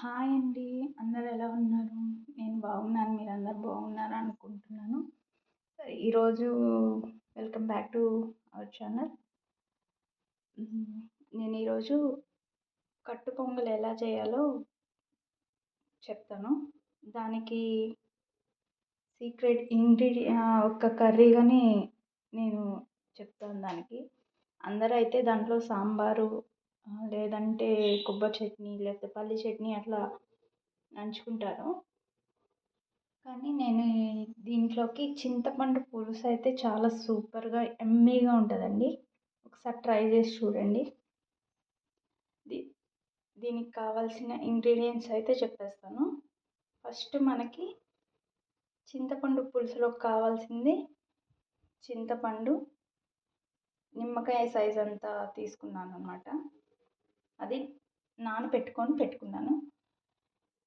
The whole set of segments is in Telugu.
హాయ్ అండి. అందరూ ఎలా ఉన్నారు? నేను బాగున్నాను. మీరందరూ బాగున్నారా అనుకుంటున్నాను. సరే ఈరోజు welcome back to our channel. నేను ఈరోజు కట్టు పొంగల్ ఎలా చేయాలో చెప్తాను. దానికి సీక్రెట్ ఒక కర్రీగాని నేను చెప్తాను దానికి. అందరైతే దాంట్లో సాంబారు లేదంటే కొబ్బరి చట్నీ లేకపోతే పల్లి చట్నీ అట్లా నంచుకుంటారు. కానీ నేను దీంట్లోకి చింతపండు పులుసు అయితే చాలా సూపర్గా యమ్మీగా ఉంటుందండి. ఒకసారి ట్రై చేసి చూడండి. దీనికి కావాల్సిన ఇంగ్రీడియంట్స్ అయితే చెప్పేస్తాను. ఫస్ట్ మనకి చింతపండు పులుసులోకి కావాల్సింది చింతపండు నిమ్మకాయ సైజ్ అంతా తీసుకున్నాను అన్నమాట. అది పెట్టుకున్నాను.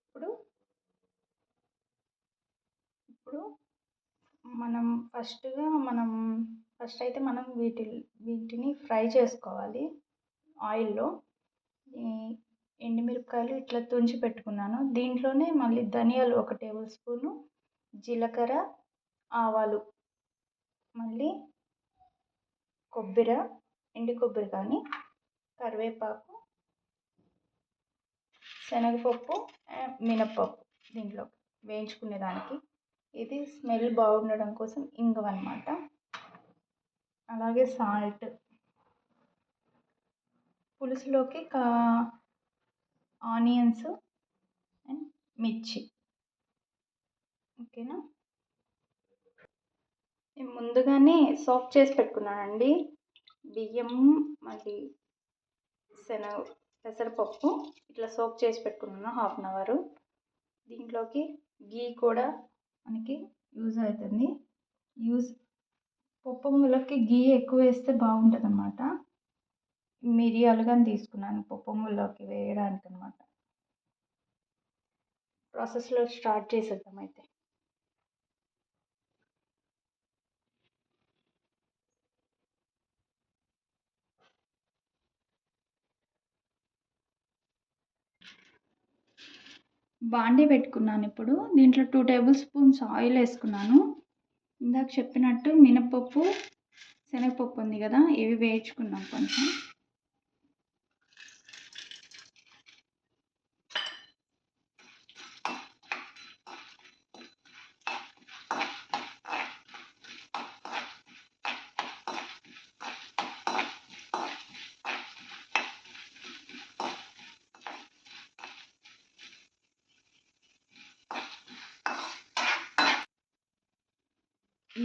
ఇప్పుడు ఫస్ట్ అయితే మనం వీటిని ఫ్రై చేసుకోవాలి ఆయిల్లో. ఈ ఎండుమిరపకాయలు ఇట్లా తుంచి పెట్టుకున్నాను. దీంట్లోనే మళ్ళీ ధనియాలు 1 టేబుల్ స్పూను, జీలకర్ర, ఆవాలు, మళ్ళీ ఎండు కొబ్బరి కానీ, కరివేపాకు, శనగపప్పు, మినప్పప్పు దీంట్లో వేయించుకునేదానికి. ఇది స్మెల్ బాగుండడం కోసం ఇంగువ అన్నమాట. అలాగే సాల్ట్, పులుసులోకి ఆనియన్స్ అండ్ మిర్చి. ఓకేనా? నేను ముందుగానే సోక్ చేసి పెట్టుకున్నానండి బియ్యం, మళ్ళీ పెసరపప్పు ఇట్లా సోక్ చేసి పెట్టుకున్నాను 1/2 అవర్. దీంట్లోకి గీ కూడా మనకి యూజ్ అవుతుంది. పొంగల్లోకి గీ ఎక్కువ వేస్తే బాగుంటుంది అన్నమాట. మిరియాలు కానీ తీసుకున్నాను పొంగల్లోకి వేయడానికి అన్నమాట. ప్రాసెస్లో స్టార్ట్ చేసేద్దాం అయితే. బాండీ పెట్టుకున్నాను. ఇప్పుడు దీంట్లో 2 టేబుల్ స్పూన్స్ ఆయిల్ వేసుకున్నాను. ఇందాక చెప్పినట్టు మినపప్పు, శనగపప్పు ఉంది కదా, ఇవి వేయించుకున్నాం కొంచెం.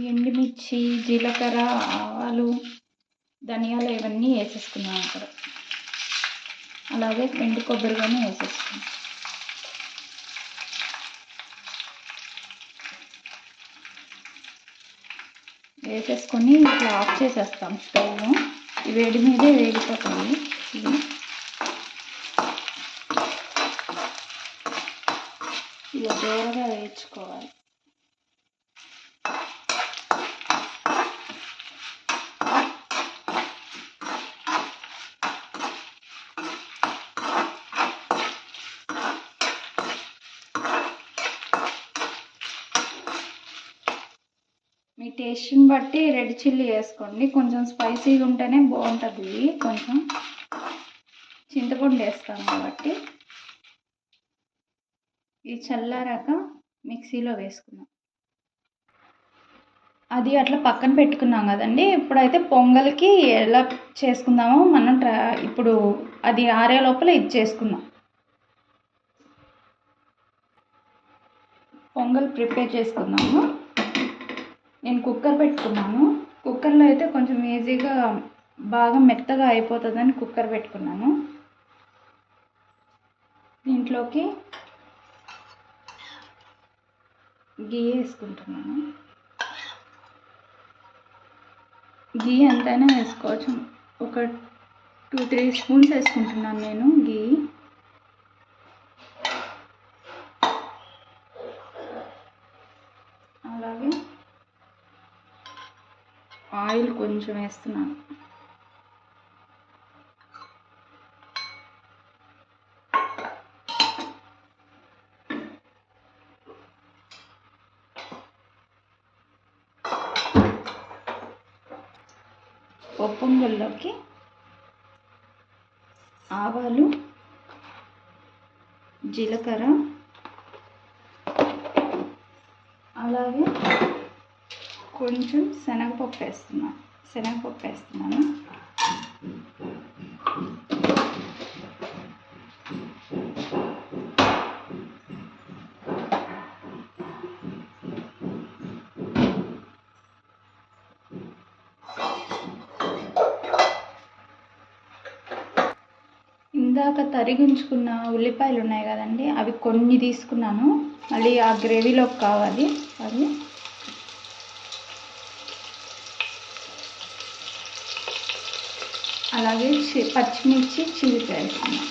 ఎండుమిర్చి, జీలకర్ర, ఆవాలు, ధనియాలు ఇవన్నీ వేసేసుకున్నాను అక్కడ. అలాగే ఎండు కొబ్బరి కానీ వేసేసుకున్నాను. వేసేసుకొని ఇట్లా ఆఫ్ చేసేస్తాం స్టవ్. వేడి మీదే వేగిపోతుంది. ఇలా దూరగా వేయించుకోవాలి. మీ టేస్ట్ని బట్టి రెడ్ చిల్లీ వేసుకోండి. కొంచెం స్పైసీగా ఉంటేనే బాగుంటుంది. కొంచెం చింతపండు వేస్తాం కాబట్టి. ఇది చల్లారాక మిక్సీలో వేసుకున్నాం. అది అట్లా పక్కన పెట్టుకున్నాం కదండి. ఇప్పుడైతే పొంగల్కి ఎలా చేసుకుందామో మనం ఇప్పుడు అది ఆరే లోపల ఇది చేసుకుందాం. పొంగల్ ప్రిపేర్ చేసుకుందాము. నేను కుక్కర్ పెట్టుకున్నాను. కుక్కర్లో అయితే కొంచెం ఈజీగా బాగా మెత్తగా అయిపోతుందని కుక్కర్ పెట్టుకున్నాను. దీంట్లోకి గీ వేసుకుంటున్నాను. గీ ఎంతైనా వేసుకోవచ్చు. ఒక 2-3 స్పూన్స్ వేసుకుంటున్నాను నేను గీ. అలాగే ఆయిల్ కొంచెం వేస్తున్నాను. పొంగల్లోకి ఆవాలు, జీలకర్ర, అలాగే కొంచెం శనగపప్పు వేస్తున్నాను. ఇందాక తరిగించుకున్న ఉల్లిపాయలు ఉన్నాయి కదండి, అవి కొన్ని తీసుకున్నాను. మళ్ళీ ఆ గ్రేవీలోకి కావాలి అవి. అలాగే పచ్చిమిర్చి వేస్తున్నాను.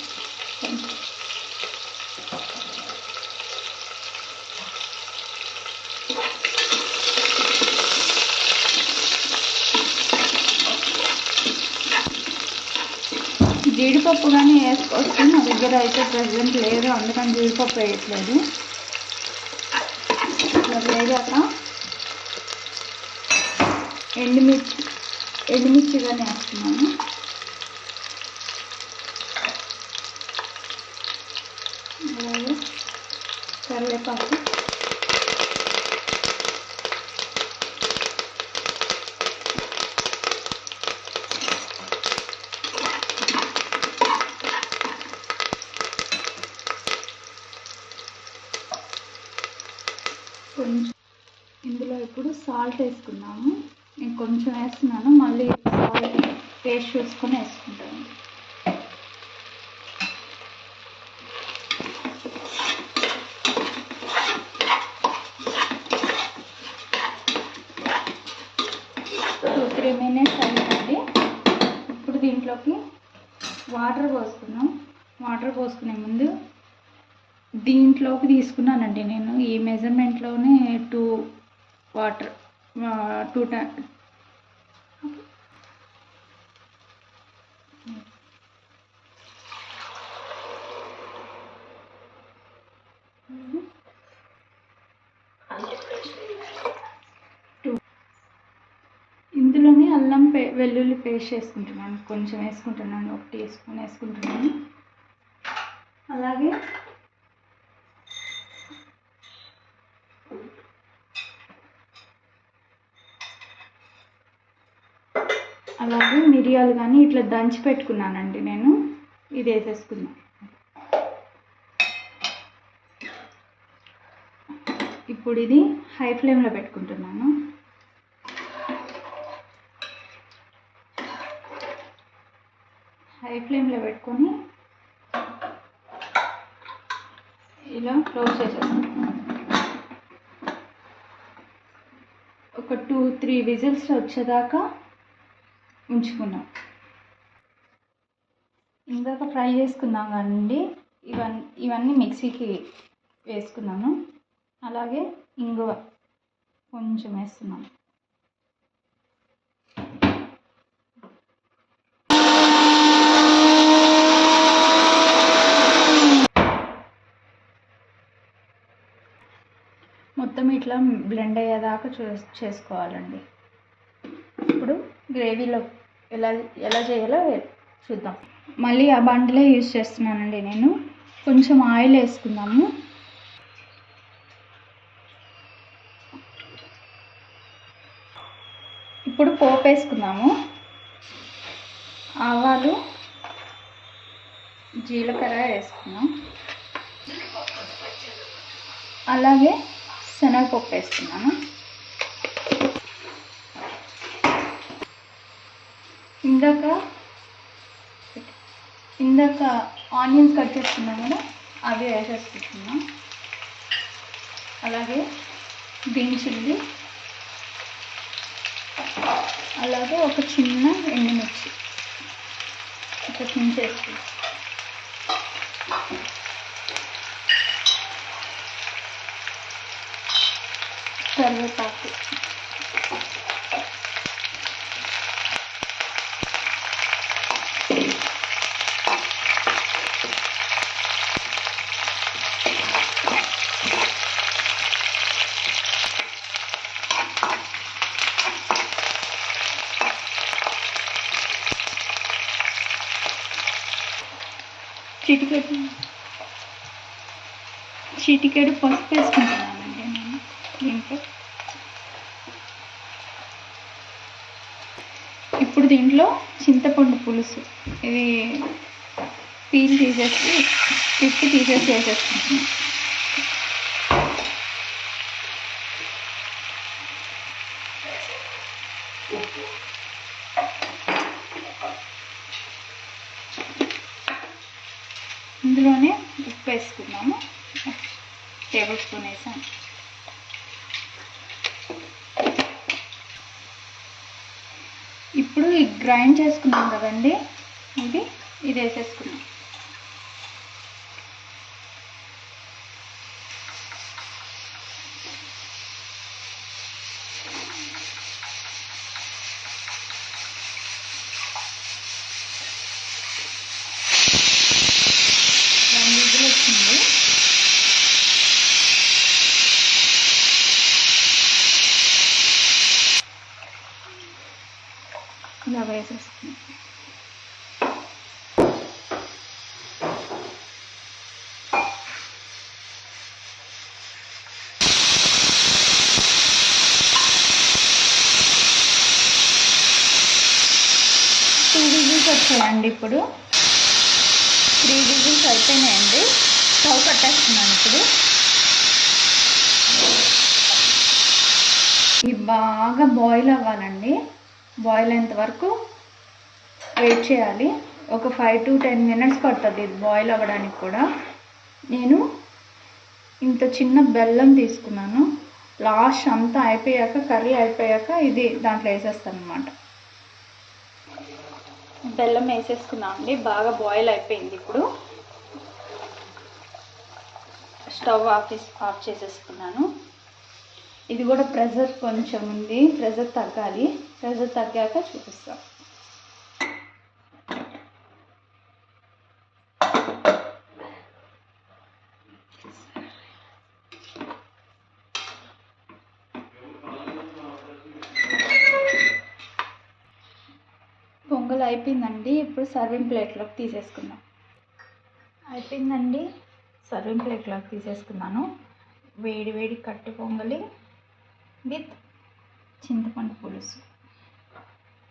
జీడిపప్పు కానీ వేసుకోవచ్చు, నా దగ్గర అయితే ప్రెజెంట్ లేదు, అందుకని జీడిపప్పు వేయట్లేదు. ఇట్లా వేగాక ఎండుమిర్చి కానీ వేస్తున్నాను. అలాగే కరివేపాకు, కొంచెం ఇందులో ఇప్పుడు సాల్ట్ వేసుకున్నాము. నేను కొంచెం వేస్తున్నాను, మళ్ళీ సాల్ట్ టేస్ట్ చూసుకొని వేసుకుంటాను. టూ 3 minutes అయిందండి. ఇప్పుడు దీంట్లోకి వాటర్ పోసుకున్నాం. వాటర్ పోసుకునే ముందు దీంట్లోకి తీసుకున్నానండి నేను ఈ మెజర్మెంట్లోనే 2 వాటర్ 2 ఇందులోనే అల్లం వెల్లుల్లి పేస్ట్ వేసుకుంటున్నాను. కొంచెం వేసుకుంటున్నాను, 1 టీ స్పూన్ వేసుకుంటున్నాను. అలాగే మిరియాలు కానీ ఇట్లా దంచి పెట్టుకున్నానండి నేను, ఇది వేసేసుకున్నాను. ఇప్పుడు ఇది హై ఫ్లేమ్లో పెట్టుకుంటున్నాను. హై ఫ్లేమ్లో పెట్టుకొని ఇలా క్లోజ్ చేసేసుకుంటున్నాను. ఒక 2-3 విజిల్స్ వచ్చేదాకా ఉంచుకున్నాం. ఇందాక ఫ్రై చేసుకున్నాం కదండి, ఇవన్నీ మిక్సీకి వేసుకున్నాను. అలాగే ఇంగువ కొంచెం వేస్తున్నాను. మొత్తం ఇట్లా బ్లెండ్ అయ్యేదాకా చేసుకోవాలండి. ఇప్పుడు గ్రేవీలో ఎలా చేయాలో చూద్దాం. మళ్ళీ ఆ బండలే యూజ్ చేస్తున్నానండి నేను. కొంచెం ఆయిల్ వేసుకుందాము. ఇప్పుడు పోపు వేసుకుందాము. ఆవాలు, జీలకర్ర వేసుకున్నాం. అలాగే శనగపప్పు వేస్తున్నాను. ఇందాక ఆనియన్స్ కట్ చేసుకున్నాం కదా, అవి వేసేసుకుంటున్నాం. అలాగే గ్రీన్ చిల్లీ, అలాగే ఒక చిన్న ఎండుమిర్చి ఇట్లా తుంచేసుకుంటాం. కరివేపాకు, చిటికెడు చిటికెడు పసుపు వేసుకుంటున్నానండి నేను దీంట్లో. ఇప్పుడు దీంట్లో చింతపండు పులుసు ఇది పీల్ తీసేసి పిప్పి తీసేసి వేసేసుకుంటున్నాను. ఇందులోనే ఉప్పు వేసుకున్నాము, టేబుల్ స్పూన్ వేసాను. ఇప్పుడు గ్రైండ్ చేసుకున్నాం కదండి, ఇది వేసేసుకున్నాం. వచ్చింది. ఇలా వేసేస్తుంది. టూ విజిల్స్ వచ్చాయండి. ఇప్పుడు 3 విజిల్స్ అయిపోయినాయండి. స్టవ్ కట్టేస్తున్నాను. ఇప్పుడు ఇది బాగా బాయిల్ అవ్వాలండి. బాయిల్ అయ్యేంత వరకు వెయిట్ చేయాలి. ఒక 5 to 10 minutes పడుతుంది ఇది బాయిల్ అవ్వడానికి కూడా. నేను ఇంత చిన్న బెల్లం తీసుకున్నాను. లాస్ట్ అంతా అయిపోయాక, కర్రీ అయిపోయాక ఇది దాంట్లో వేసేస్తాను అన్నమాట. బెల్లం వేసేసుకున్నాం అండి. బాగా బాయిల్ అయిపోయింది. ఇప్పుడు స్టవ్ ఆఫ్ చేసేసుకున్నాను. ఇది కూడా ప్రెషర్ కొంచెం ఉంది, ప్రెషర్ తగ్గాలి. ప్రెషర్ తగ్గాక చూపిస్తాం. పొంగల్ అయిపోయిందండి. ఇప్పుడు సర్వింగ్ ప్లేట్లోకి తీసేసుకుందాం. అయిపోయిందండి, సర్వింగ్ ప్లేట్లోకి తీసేసుకున్నాను. వేడి వేడి కట్టు పొంగలి విత్ చింతపండు పులుసు.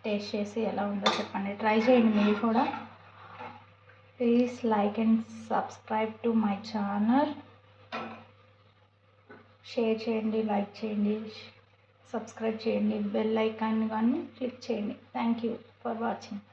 టేస్ట్ చేసి ఎలా ఉందో చెప్పండి. ట్రై చేయండి మీరు కూడా. Please like and subscribe to my channel. Share చేయండి, లైక్ చేయండి, సబ్స్క్రైబ్ చేయండి, బెల్ ఐకాన్ కానీ క్లిక్ చేయండి. Thank you for watching.